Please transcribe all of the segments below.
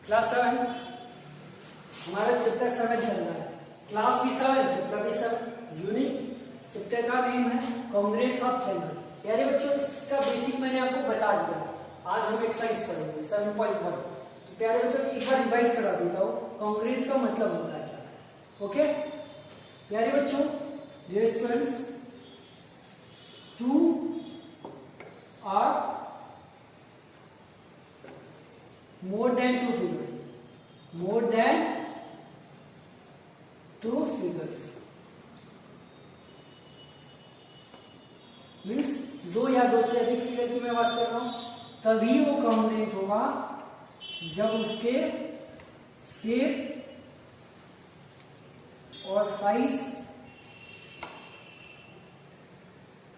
Class 7 हमारा chapter 7 चल रहा है। क्लास भी 7 चैप्टर भी 7। यूनिट चैप्टर का नेम है कांग्रेस ऑफ ट्रायंगल। प्यारे बच्चों, इसका बेसिक मैंने आपको बता दिया। आज हम एक्सरसाइज पढ़ेंगे 7.1। तो प्यारे बच्चों एक बार रिवाइज करा देता हूँ, कांग्रेस का मतलब होता है क्या। ओके प्यारे बच्चों, dear students, two or more than two figures, more than two figures means दो या दो से अधिक फिगर की मैं बात कर रहा हूं, तभी वो कॉन्ग्रुएंट होगा जब उसके शेप और साइज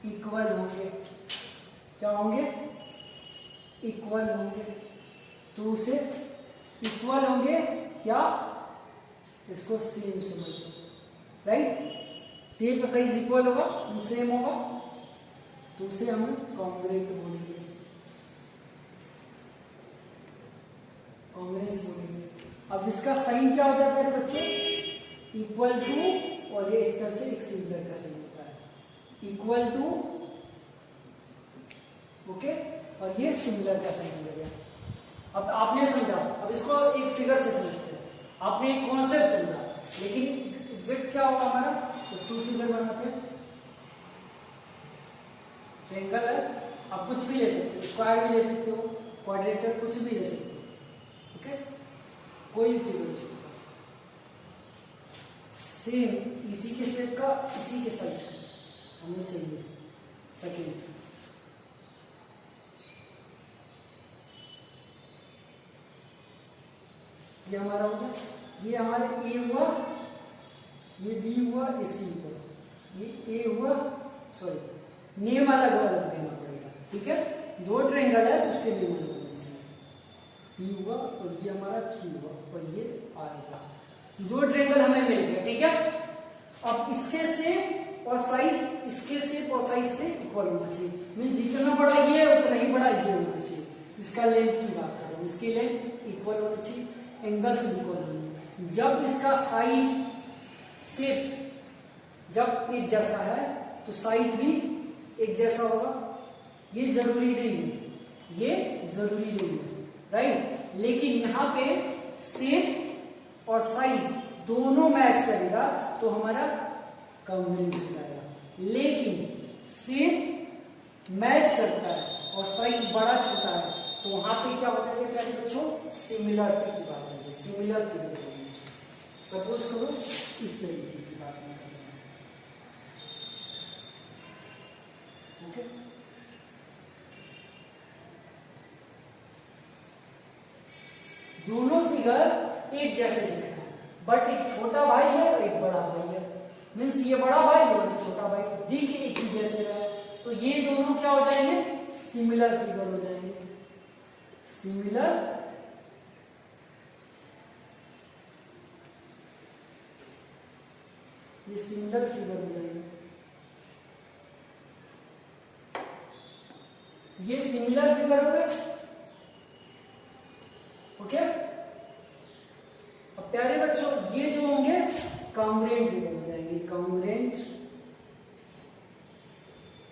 इक्वल होंगे। क्या होंगे? इक्वल होंगे। तो उसे इक्वल होंगे क्या? इसको सेम समझो, राइट। सेम का साइज इक्वल होगा, सेम होगा, तो उसे हम कॉन्ग्रुएंट बोलेंगे, कॉन्ग्रुएंस बोलेंगे। अब इसका साइन क्या होता है मेरे बच्चे? इक्वल टू, और ये इस तरह से एक सिमिलर का साइन होता है, इक्वल टू, ओके, और ये सिमिलर का साइन हो गया। अब आपने समझा, अब इसको एक फिगर से समझते हैं। आपने एक कॉन्सेप्ट समझा, लेकिन एग्जैक्ट क्या होगा हमारा? तो टू फिगर बनाते हैं, ट्रायंगल है, आप कुछ भी ले सकते हो, स्क्वायर भी ले सकते हो, क्वाड्रेटर, कुछ भी ले सकते हो, ओके, कोई भी फिगर ले सकते हो। सेम इसी के शेप का, इसी के साइज का हमें चाहिए। सेकेंड, ये हमारा होगा, ये हमारा ए हुआ, ये बी हुआ, ये सी हुआ, ये ए हुआ, सॉरी नेम अलग अलग देना पड़ेगा, ठीक है। दो ट्रायंगल है तो उसके नेम अलग होने चाहिए। बी हुआ और ये हमारा क्यू हुआ और ये आर हुआ। दो ट्रायंगल हमें मिल गया, ठीक है। अब इसके शेप और साइज, इसके शेप और साइज से इक्वल होना चाहिए। मीन जितना बड़ा ये है उतना ही बड़ा ये होना चाहिए। इसका लेंथ की बात कर रहा हूँ, इसकी लेंथ इक्वल होनी चाहिए, एंगल्स इक्वल होंगे। जब इसका साइज शेप जब एक जैसा है तो साइज भी एक जैसा होगा। ये जरूरी नहीं है, ये जरूरी नहीं है, राइट। लेकिन यहाँ पे शेप और साइज दोनों मैच करेगा तो हमारा कॉन्ग्रुएंस हो जाएगा। लेकिन शेप मैच करता है और साइज बड़ा छोटा है तो वहां पे क्या हो जाएगा प्यारे बच्चों? सिमिलरिटी की बात है, सिमिलर फिगर होगी। सपोज करो इस तरीके की बात नहीं कर रहे हैं, ओके। दोनों फिगर एक जैसे दिख रहे हैं, बट एक छोटा भाई है और एक बड़ा भाई है। मीन्स ये बड़ा भाई और छोटा भाई दिख एक ही जैसे रहे, तो ये दोनों क्या हो जाएंगे? सिमिलर फिगर हो जाएंगे, सिमिलर ये सिमिलर फिगर हो जाएंगे। ये सिमिलर फिगर हो गए, ओके। अब प्यारे बच्चों ये जो होंगे कॉन्ग्रुएंट फिगर हो जाएंगे, कॉन्ग्रुएंट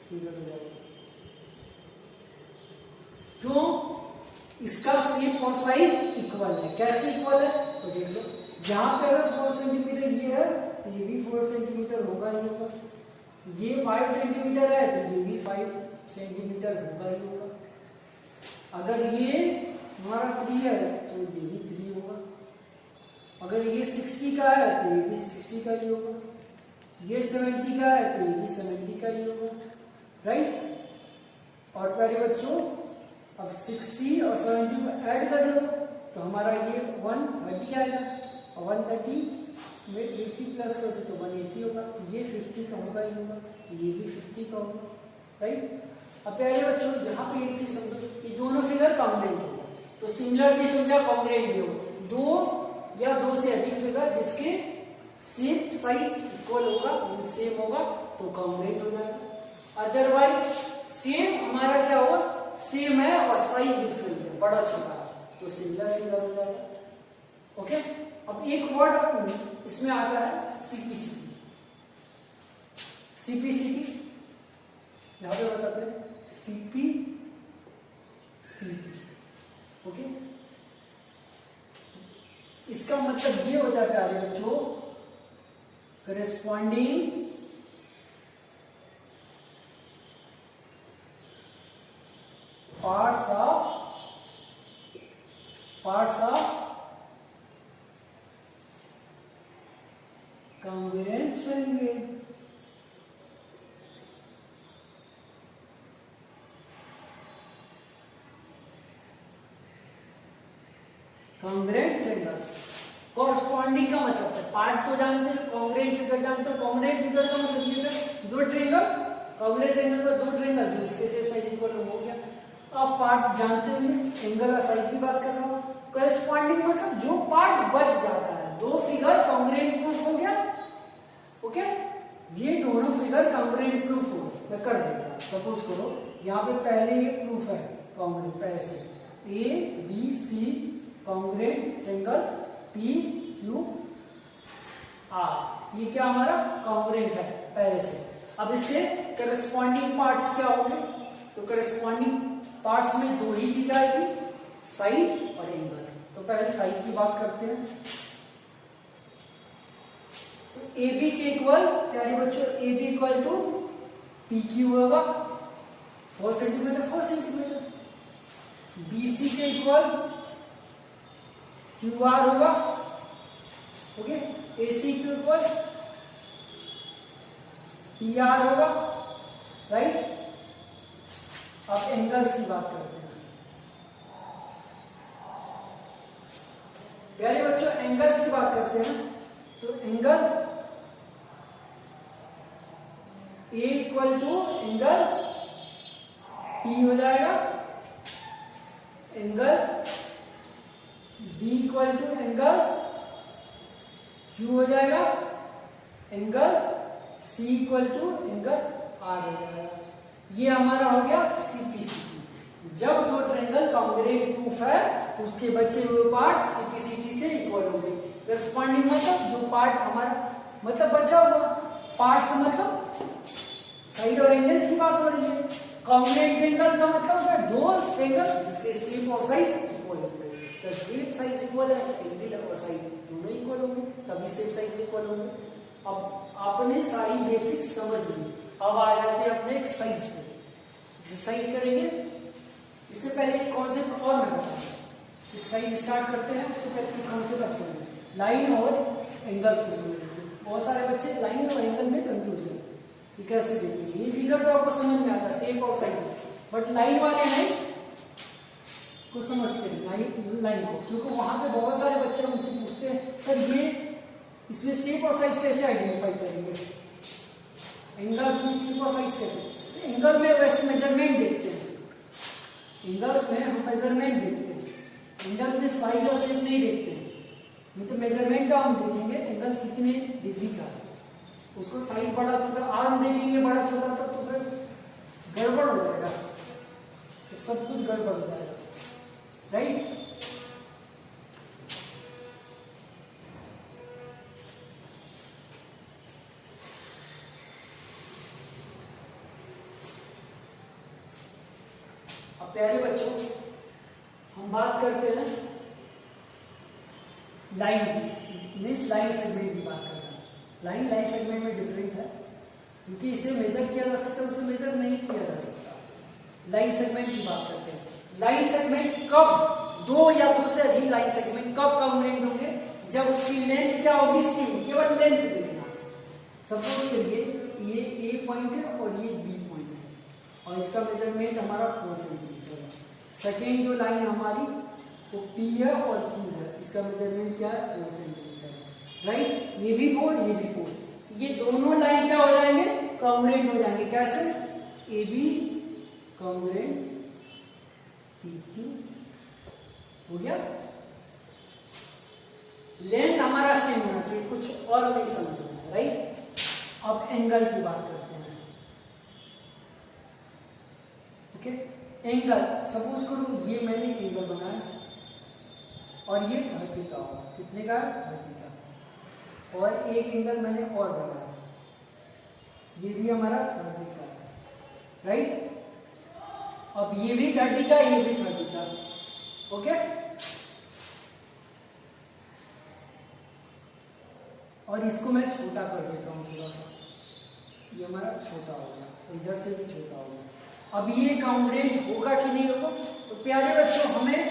फिगर हो जाएंगे। क्यों? इसका शेप और साइज इक्वल है। कैसे इक्वल है? तो देख लो, जहां पे अगर 4 सेंटीमीटर ये है तो ये भी 4 सेंटीमीटर होगा ही होगा। ये 5 सेंटीमीटर है तो ये भी 5 सेंटीमीटर होगा ही होगा। अगर ये हमारा 3 है तो ये भी 3 होगा। अगर ये 60 का है तो ये भी 60 का ही होगा। ये 70 का है तो ये भी 70 का ही होगा, राइट। और प्यारे बच्चों अब 60 और 70 को ऐड कर लो तो हमारा ये 130 आएगा, और 130 में 50 प्लस कर दो तो 180 होगा। तो ये 50 का होगा ही होगा, तो ये भी 50 का होगा, राइट। अब प्यारे बच्चों यहाँ पे एक चीज समझो, ये दोनों फिगर कॉन्ग्रुएंट होगा, तो सिमिलर भी समझा, कॉन्ग्रुएंट भी होगा। दो या दो से अधिक फिगर जिसके शेप साइज इक्वल होगा, सेम होगा, तो कॉन्ग्रुएंट हो जाएगा। अदरवाइज सेम हमारा क्या होगा? सेम है और साइज डिफरेंट है, बड़ा छोटा है, तो सिमिलर फिगर हो जाएगा। ओके, अब एक वर्ड इसमें आता है सीपीसीटी। सीपीसीटी यहां पे बताते हैं सीपीसीटी। ओके, इसका मतलब ये होता है प्यारे बच्चों, corresponding parts of congruent triangle. Congruent triangle corresponding का मतलब है, पार्ट तो जानते हैं, कॉन्ग्रुएंट फिगर जानते हैं। कॉन्ग्रुएंट फिगर का मतलब ये है दो ट्रायंगल, कॉन्ग्रुएंट ट्रायंगल में दो ट्रायंगल जो इसके सेम साइज इक्वल हो गया। आप पार्ट जानते हुए एंगल और साइड की बात कर रहा हूं। कॉरस्पॉन्डिंग मतलब जो पार्ट बच जाता है, दो फिगर कॉन्ग्रुएंट प्रूफ हो गया। ओके, ये दोनों फिगर कॉन्ग्रुएंट प्रूफ हो, मैं कर देता। सपोज करो यहाँ पे पहले ये प्रूफ है कॉन्ग्रुएंट, पहले से A B C congruent triangle P Q R, ये क्या हमारा कॉन्ग्रुएंट है पहले से। अब इसके करस्पॉन्डिंग पार्ट्स क्या होंगे, तो करस्पॉन्डिंग पार्ट्स में दो ही चीज आएगी, साइड और एंगल। तो पहले साइड की बात करते हैं। तो ए बी के इक्वल प्यारे बच्चों, A B equal to P Q होगा 4 सेंटीमीटर 4 सेंटीमीटर। बी सी के इक्वल क्यू आर होगा। ओके, ए सी के इक्वल पी आर होगा, राइट। अब एंगल्स की बात करते हैं प्यारे बच्चों, एंगल्स की बात करते हैं। तो angle A equal to angle P हो जाएगा, angle B equal to angle Q हो जाएगा, angle C equal to angle R हो जाएगा। ये हमारा हो गया सीपीसीटी। जब दो ट्रायंगल कॉन्ग्रुएंट प्रूफ है तो उसके बचे हुए पार्ट सीपीसीटी से इक्वल हो गए। करस्पॉन्डिंग मतलब जो पार्ट हमारा मतलब बचा हुआ पार्ट से मतलब साइड और एंगल्स की बात हो रही है। कॉन्ग्रुएंट ट्रायंगल का मतलब है दो ट्रायंगल जिसके शेप और साइज इक्वल होंगे। तो शेप साइज इक्वल है, एंगल और साइज दोनों इक्वल होंगे, तभी शेप साइज इक्वल होंगे। अब आपने सारी बेसिक समझ ली, अब आ जाते हैं अपने एक साइज पे। एक्सरसाइज करेंगे, इससे पहले एक कॉन्सेप्ट और मैं बताऊंगा। एक्सरसाइज स्टार्ट करते हैं, उससे पहले कॉन्सेप्ट आप समझें, लाइन और एंगल्स को समझ लेते हैं। बहुत सारे बच्चे लाइन और एंगल में कंफ्यूज है कि कैसे देखेंगे। ये फिगर तो आपको समझ में आता है, शेप और साइज, बट लाइन वाले नहीं को समझते हैं लाइन को, क्योंकि वहां पे बहुत सारे बच्चे उनसे पूछते हैं सर ये इसमें शेप और साइज कैसे आइडेंटिफाई करेंगे, एंगल्स में शेप और साइज कैसे। तो एंगल में वैसे मेजरमेंट देखते हैं, एंगल्स में हम मेजरमेंट देखते हैं, एंगल में साइज और शेप नहीं देखते हैं। नहीं तो मेजरमेंट का हम देखेंगे एंगल्स कितने डिग्री का, उसको साइज बड़ा छोटा आर्म देखेंगे बड़ा छोटा तब तो फिर गड़बड़ हो जाएगा, तो सब कुछ गड़बड़ हो जाएगा, राइट। अब प्यारे बच्चों हम बात करते हैं लाइन की, मीन्स लाइन सेगमेंट की बात करते हैं। लाइन सेगमेंट में डिफरेंट है, क्योंकि इसे मेजर किया जा सकता है, उसे मेजर नहीं किया जा सकता। लाइन सेगमेंट की बात करते हैं। लाइन सेगमेंट कब, दो या दो से अधिक लाइन सेगमेंट कब कॉन्ग्रुएंट होंगे, जब उसकी लेंथ क्या होगी, सेम, केवल लेंथ देखना। सपोज करिए ये ए पॉइंट है और ये बी पॉइंट है और इसका मेजरमेंट हमारा 4 सेंटीमीटर है। सेकेंड जो लाइन हमारी वो पी है और क्यू है, इसका मेजरमेंट क्या है 4 सेंटीमीटर है, राइट। ये भी 4 ये भी 4, ये दोनों लाइन क्या हो जाएंगे, कॉन्ग्रुएंट हो जाएंगे। कैसे, A B congruent P Q हो गया। लेंथ हमारा सेम होना चाहिए, कुछ और नहीं समझना है, राइट। अब एंगल की बात करते हैं। ओके, एंगल सपोज करो ये मैंने एंगल बनाया, और ये 30 का होगा। कितने का? 30 का। और एक एंगल मैंने और बनाया, ये भी हमारा 30 का है, राइट। अब ये भी 30 का, ये भी 30 का, ओके। और इसको मैं छोटा कर देता हूँ थोड़ा सा, ये हमारा छोटा होगा, इधर से भी छोटा होगा। अब ये कांग्रुएंट होगा कि नहीं होगा? तो प्यारे बच्चों, हमें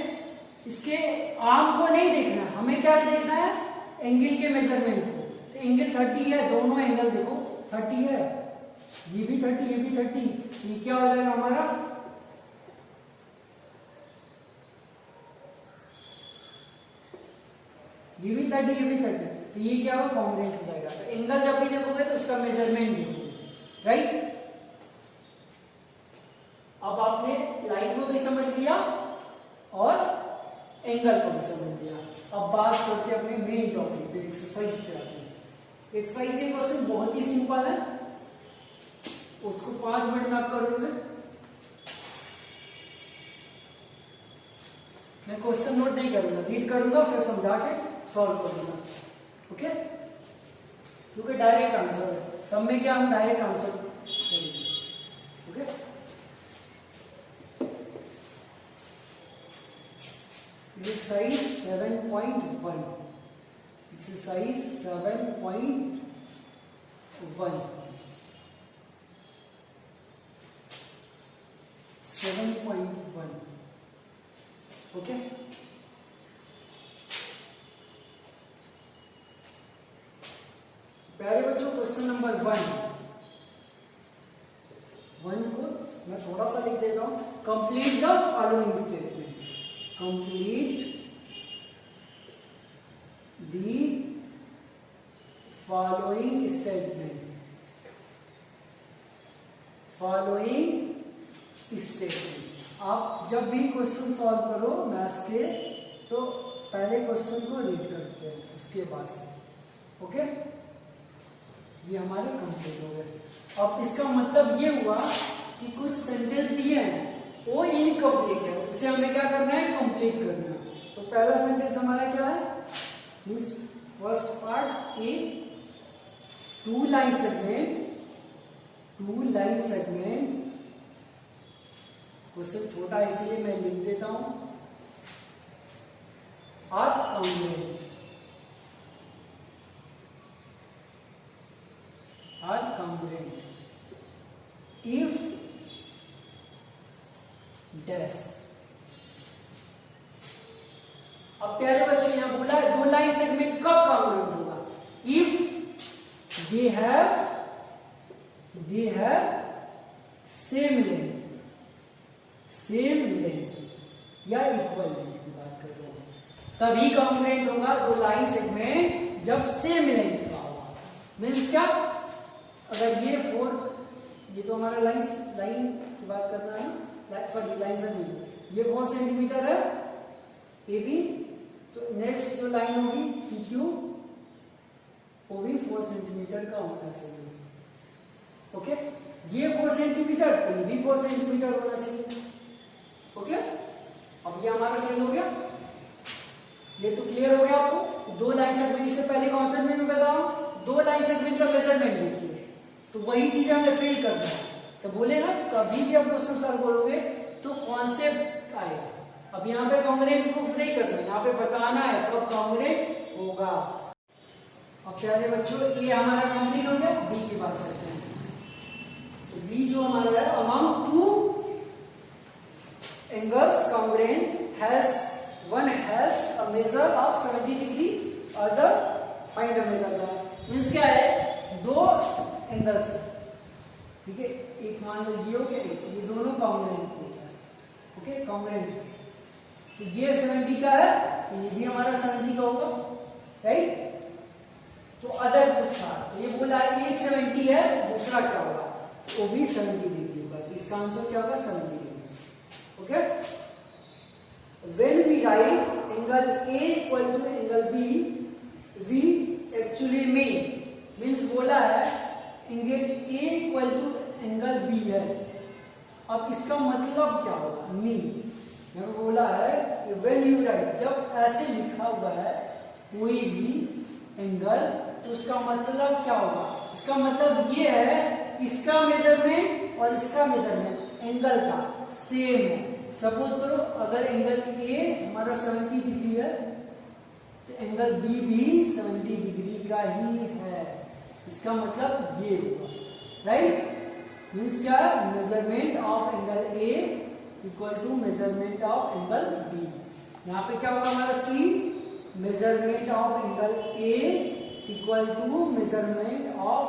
इसके आर्म को नहीं देखना है, हमें क्या देखना है? एंगल के मेजरमेंट को। तो एंगल 30 है, दोनों एंगल देखो 30 है, ये भी 30, ये भी 30, ये क्या हो जाएगा हमारा? ये भी 30, ये भी 30, तो ये क्या होगा? कांग्रुएंट हो जाएगा। तो एंगल जब भी देखोगे तो उसका मेजरमेंट देखोगे, राइट। अब आपने लाइन को भी समझ लिया और एंगल को भी समझ लिया। अब बात करते हैं अपने मेन टॉपिक पे, एक्सरसाइज पे आते हैं। एक्सरसाइज के क्वेश्चन बहुत ही सिंपल है, उसको 5 मिनट में आप कर लोगे। मैं क्वेश्चन नोट नहीं करूंगा, रीड करूंगा, फिर समझा के सॉल्व करूंगा, ओके। क्योंकि डायरेक्ट आंसर है, सब में क्या हम डायरेक्ट आंसर करेंगे, ओके। Exercise 7.1, exercise 7.1, okay. प्यारे बच्चों, क्वेश्चन नंबर 1 को मैं थोड़ा सा लिख देता हूं। Complete the following statement, complete the following statement, following statement. आप जब भी क्वेश्चन सॉल्व करो मैथ्स के, तो पहले क्वेश्चन को रीड करते हैं, उसके बाद से, ओके। ये हमारे कंप्लीट हो गए। अब इसका मतलब ये हुआ कि कुछ सेंटेंस दिए हैं वो इनकम्प्लीट है, उसे हमें क्या करना है? कंप्लीट करना। तो पहला सेंटेंस हमारा क्या है? Means first part A, 2 line segment, question छोटा है इसलिए मैं लिख देता हूं, आर कांग्रुएंट, if dash। अब प्यारे बच्चों, यहां बोला है 2 लाइन सेगमेंट कब कांग्रुएंट होगा? if they have same length या इक्वल लेंथ की बात कर रहे हैं, तभी कांग्रुएंट होगा 2 लाइन सेगमेंट जब सेम लेंथ का होगा। मीन्स क्या? अगर ये 4, ये तो हमारा लाइन की बात करना है, सॉरी लाइन सेगमेंट, ये 4 सेंटीमीटर है ए बी, तो नेक्स्ट जो लाइन होगी सी क्यू, वो भी 4 सेंटीमीटर का होना चाहिए, ओके। ये 4 सेंटीमीटर, तो ये भी 4 सेंटीमीटर होना चाहिए, ओके। अब ये हमारा सही हो गया, ये तो क्लियर हो गया आपको। 2 लाइन सेगमेंट, इससे पहले कॉन्सेप्ट में बताओ, 2 लाइन सेगमेंट का मेजरमेंट देखिए, तो वही चीज हमें फेल करना है। तो बोले ना, कभी भी आप क्वेश्चन सॉल्व करोगे तो कॉन्सेप्ट आएगा। अब यहाँ पे कांग्रुएंट प्रूफ नहीं करना, यहाँ पे बताना है कब कांग्रुएंट होगा। अब प्यारे बच्चों, ये हमारा कंप्लीट हो गया। बी की बात करते हैं। तो बी जो हमारा है, among 2 angles congruent has one has a measure of 70 degree, other find हमें करना है। मीन्स क्या है? 2 एंगल्स, ठीक है, एक मान लो ये हो गया, ये दोनों कांग्रुएंट होता है, ओके, कांग्रुएंट। तो ये 70 का है, तो ये भी हमारा 70 का होगा, राइट। तो अदर पूछा, तो ये बोला एक 70 है, तो दूसरा क्या होगा? वो भी 70 डिग्री होगा। तो इसका आंसर क्या होगा? 70 degree, okay. When we write angle A equal to angle B, we actually means बोला है angle A equal to angle B है। अब इसका मतलब क्या होगा? मीन यहाँ बोला है कि व्हेन यू राइट, जब ऐसे लिखा हुआ है कोई भी एंगल, तो उसका मतलब क्या होगा? इसका मतलब ये है कि इसका मेजरमेंट और इसका मेजरमेंट एंगल का सेम है। सपोज करो अगर एंगल ए हमारा 70 डिग्री है, तो एंगल बी भी 70 डिग्री का ही है। इसका मतलब ये होगा, राइट? मीन्स क्या है? Measurement of angle A equal to measurement of angle B. यहाँ पे क्या होगा हमारा C? Measurement of angle A equal to measurement of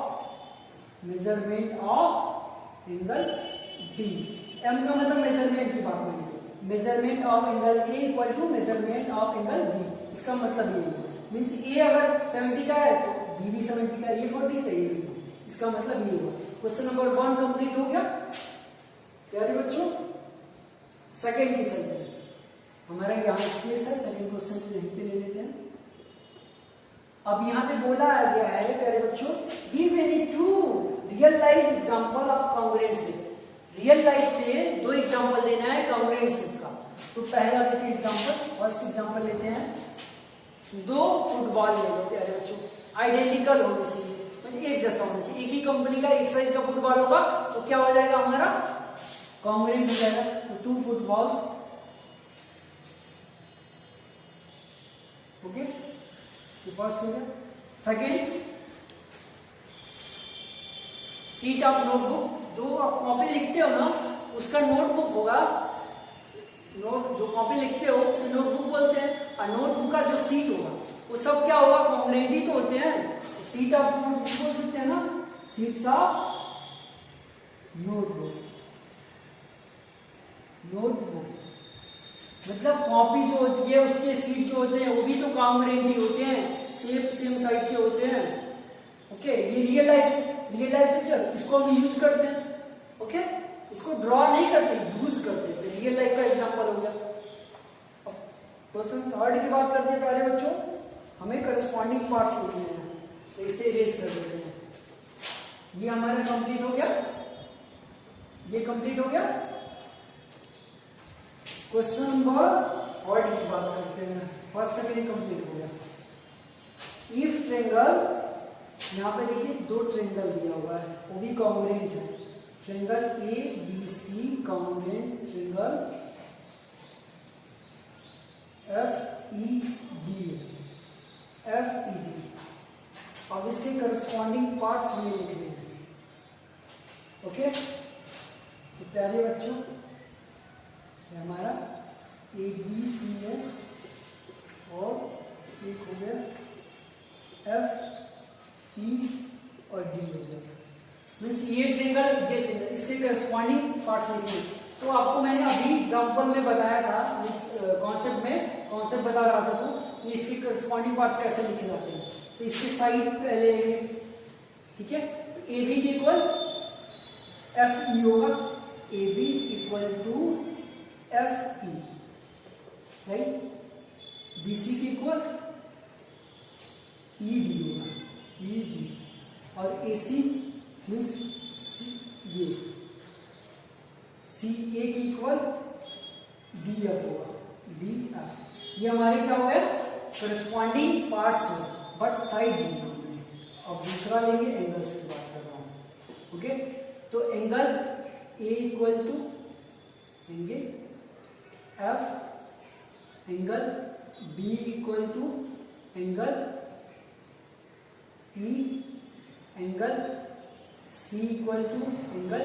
angle B. M का मतलब मेजरमेंट की बात करेंगे, measurement of angle A equal to measurement of angle B. इसका मतलब ये है, मीन्स ए अगर 70 का है तो बी भी 70 का है, ये 40 तो ये भी। इसका मतलब ये होगा। क्वेश्चन नंबर 1 कंप्लीट हो गया प्यारे बच्चों। सेकेंड की चलते हैं, हमारा यहाँ स्पेस है, सेकेंड क्वेश्चन को यहीं पे ले लेते हैं। अब यहाँ पे बोला गया है प्यारे बच्चों, give any two real life example of congruence. Real life से 2 एग्जांपल देना है कांग्रुएंस का। तो पहला लेते हैं एग्जांपल, फर्स्ट एग्जांपल लेते हैं, 2 फुटबॉल ले लो प्यारे बच्चों, आइडेंटिकल होने चाहिए, मतलब एक जैसा होना चाहिए, एक ही कंपनी का एक साइज का फुटबॉल होगा तो क्या हो जाएगा हमारा? कांग्रुएंट हो जाएगा। तो 2 फुटबॉल्स, ओके, तो फर्स्ट हो गया। सेकेंड, सीट ऑफ नोटबुक, जो आप कॉपी लिखते हो ना उसका नोटबुक होगा, नोट जो कॉपी लिखते हो उसे नोटबुक बोलते हैं, और नोटबुक का जो सीट होगा वो सब क्या होगा? कांग्रुएंट ही तो होते हैं। तो सीट ऑफ नोटबुक बोल सकते हैं ना, सीट्स ऑफ नोटबुक। नोटबुक मतलब कॉपी जो होती है उसके सीट जो होते हैं वो भी तो कांग्रुएंट ही होते हैं, सेम साइज के होते हैं। ओके, ये रियल लाइफ क्या, इसको हम यूज करते हैं, ओके, इसको ड्रॉ नहीं करते, यूज करते हैं। तो रियल लाइफ का एग्जांपल हो गया। क्वेश्चन थर्ड की बात करते हैं प्यारे बच्चों, हमें करस्पॉन्डिंग पार्ट्स लिखने हैं, तो इसे इरेज कर देते हैं। ये हमारा कंप्लीट हो गया, ये कंप्लीट हो गया। क्वेश्चन नंबर थर्ड की बात करते हैं, फर्स्ट सेकेंड कंप्लीट हो गया। इफ ट्रायंगल, यहाँ पे देखिए 2 ट्रायंगल दिया हुआ है, वो भी कांग्रुएंट है। Triangle A B C congruent triangle F E D, अब इसके करस्पॉन्डिंग पार्ट्स हमें लिखने हैं। ओके, तो प्यारे बच्चों ये हमारा ए बी सी है और एक हो गया एफ ई और डी हो गया। मीन्स ये ट्रायंगल, ये ट्रायंगल, इसके करस्पॉन्डिंग पार्ट्स लिखने। तो आपको मैंने अभी एग्जांपल में बताया था, कॉन्सेप्ट बता रहा था तो इसके करस्पॉन्डिंग पार्ट्स कैसे लिखे जाते हैं। तो इसके साइड पहले लेंगे, ठीक है। तो A B equal F E होगा, A B equal to F E, right. B C की इक्वल ई डी होगा, ई डी, और ए सी मीन्स ये सी ए की इक्वल डी एफ होगा, डी एफ। ये हमारे क्या हो गए? करस्पॉन्डिंग पार्ट्स हो, बट साइड नहीं होंगे। अब दूसरा लेंगे, एंगल्स की बात कर रहा हूं। ओके, तो एंगल ए इक्वल टू लेंगे F, angle B equal to angle E, angle C equal to angle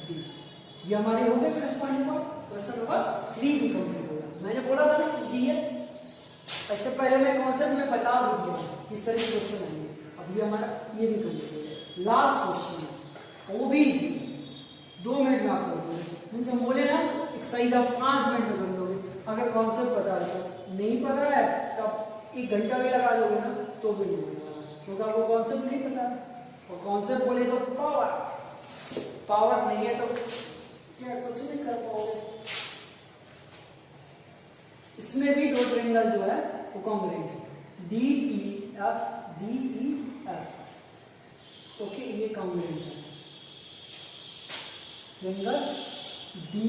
D. ये हमारे हो गए करस्पॉन्डिंग पार्ट। क्वेश्चन नंबर 3 भी कंप्लीट होगा। मैंने बोला था ना इजी है, इससे पहले मैं कॉन्सेप्ट में बता भी दिया किस तरह के क्वेश्चन आएंगे। अब ये हमारा ये भी कंप्लीट हो गया। लास्ट क्वेश्चन है, वो भी इजी, 2 मिनट में आप कर दोगे। उनसे बोले ना एक्सरसाइज आप 5 मिनट में कर दोगे। अगर कॉन्सेप्ट पता है, नहीं पता है तो आप 1 घंटा भी लगा दोगे ना तो भी नहीं होगा, क्योंकि आपको कॉन्सेप्ट नहीं पता। और कॉन्सेप्ट बोले तो पावर नहीं है तो क्या कुछ नहीं कर पाओगे। इसमें भी 2 ट्रायंगल जो है वो कांग्रुएंट है, D E F, D E F. Okay, ये कांग्रुएंट है। ट्रायंगल बी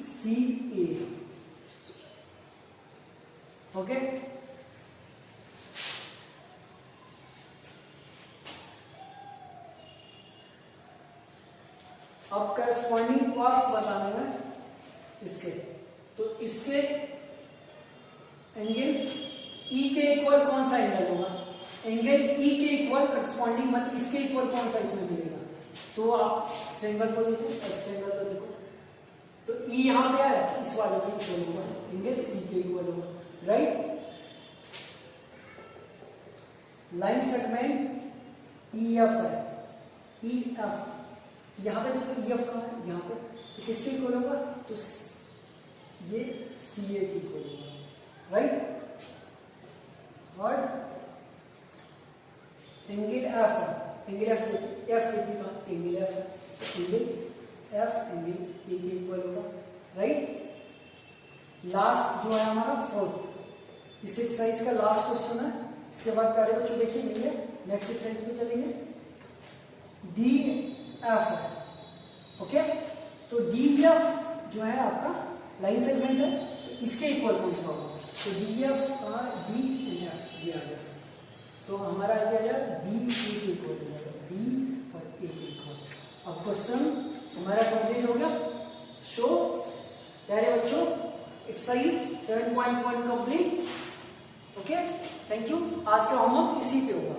सी ए, ओके, अब करस्पॉन्डिंग कॉस बताने में इसके, तो इसके एंगल ई के इक्वल कौन सा एंगल होगा, एंगल ई के इक्वल करस्पॉन्डिंग मत इसके इक्वल कौन सा इसमें मिलेगा, तो आप ट्रायंगल को देखो, इस ट्रायंगल को देखो, तो ई यहां पे है, इस वाले के इक्वल होगा, एंगल सी के इक्वल होगा, right. Line segment E F है, ई एफ, यहां पे देखो ई एफ कहां है, यहां पे, तो किसके इक्वल होगा, तो ये सी ए के इक्वल होगा, राइट। और एंगल एफ है, एंगल एफ देखिए, एफ देखिए कहां, एंगल एफ है, एंगल एफ एंगल ए के इक्वल होगा, राइट। लास्ट जो है हमारा फोर्थ, इस एक्सरसाइज का लास्ट क्वेश्चन है, इसके बाद प्यारे बच्चों देखिए मिलिए नेक्स्ट एक्सरसाइज पे चलेंगे। डी एफ है, ओके, तो डी एफ जो है आपका लाइन सेगमेंट है, तो इसके इक्वल कौन सा होगा, तो डी एफ का डी एफ दिया गया, तो हमारा आ गया बी ए के इक्वल हो जाएगा, बी और ए के इक्वल। अब क्वेश्चन हमारा कंप्लीट हो गया। शो प्यारे बच्चों exercise 7.1 complete. Okay, thank you. आज का होमवर्क इसी पे होगा।